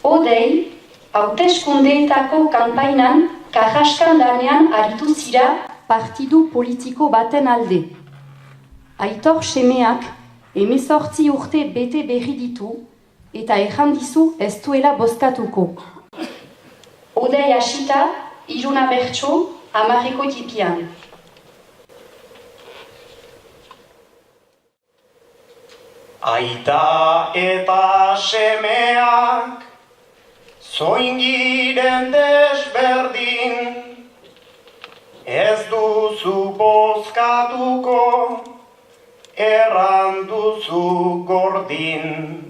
Odei, hauteskundeetako kanpainan karraskan lanean aritu zira partidu politiko baten alde. Aitor semeak 18 urte bete berri ditu eta errandizu ez duela bozkatuko. Odei hasita, Iruna Bertso, 10 tipian. Aita eta semeak zoingiren desberdin, ez duzu bozkatuko, erran duzu gordin.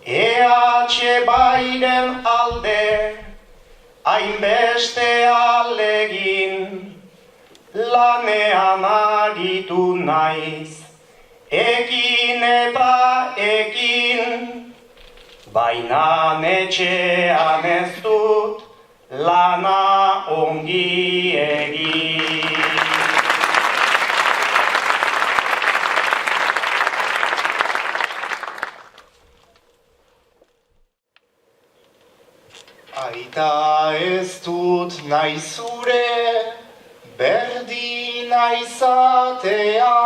EH Bairen alde, hainbeste alegin, lanean aritu naiz, ekin eta ekin, baina etxean ez dut lana ongi egin. Aita ez dut nahi zure berdina izatea,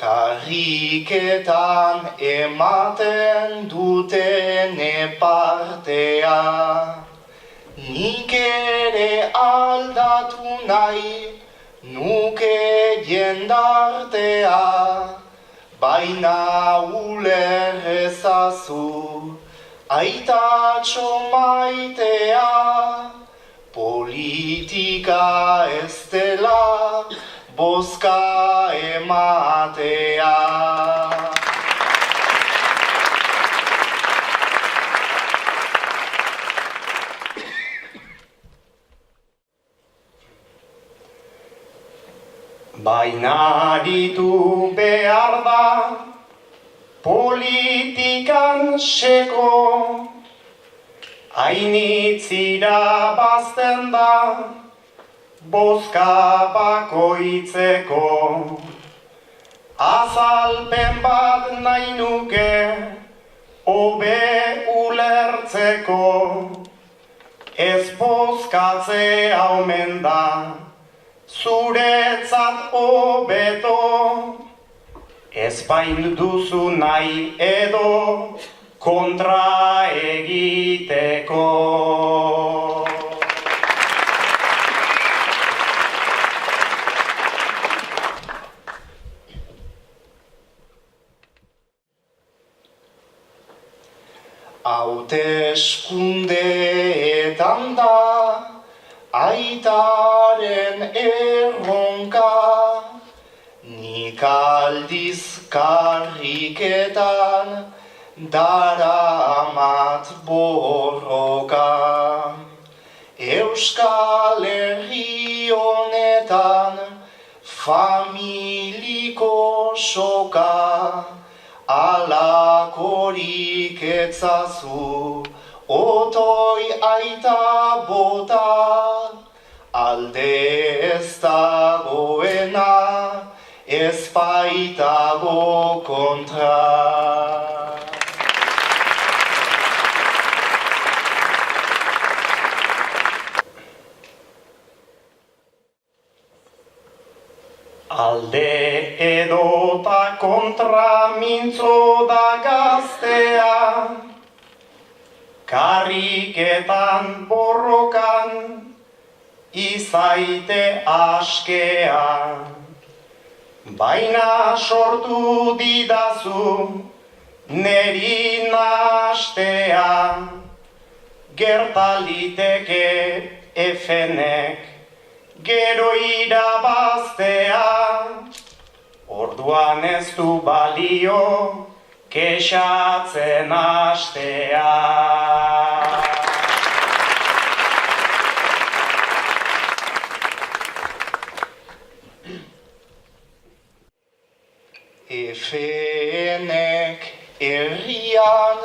karriketan ematen duten partea. Nik ere aldatu nahi nuke jendartea, baina uler ezazu aitatxo maitea, politika ez dela bozka ematea. Baina aritu behar da politikan seko, hainitzira bazten da bozka bakoitzeko. Azalpen bat nahi nuke hobe ulertzeko, ez bozkatzea omen da zuretzat hobeto. Ez bain duzu nahi edo kontra egiteko. Hauteskundeetan da aitaren erronka, nik aldiz karriketan daramat borroka. Euskal Herri honetan familiko soka, alakorik etzazu otoi aita bota, alde ez dagoena ez baitago kontra. Alde edota kontra mintzo da gaztea, karriketan borrokan izaite askea. Baina sortu didazu neri nastea, gertaliteke efenek gero irabaztea. Orduan ez du balio kexatzen hastea. Efenek herrian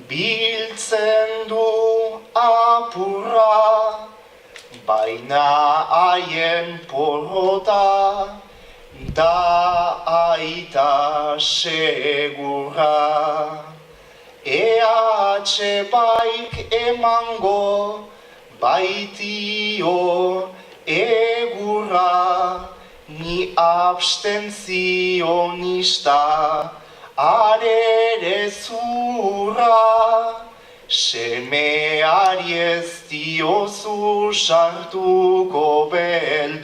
biltzen du apurra, baina haien porrota da aita segurra. Ea Atxebaik emango baitio egurra, ni abstentzionista arere zurra. Semeari ez diozu sartuko bel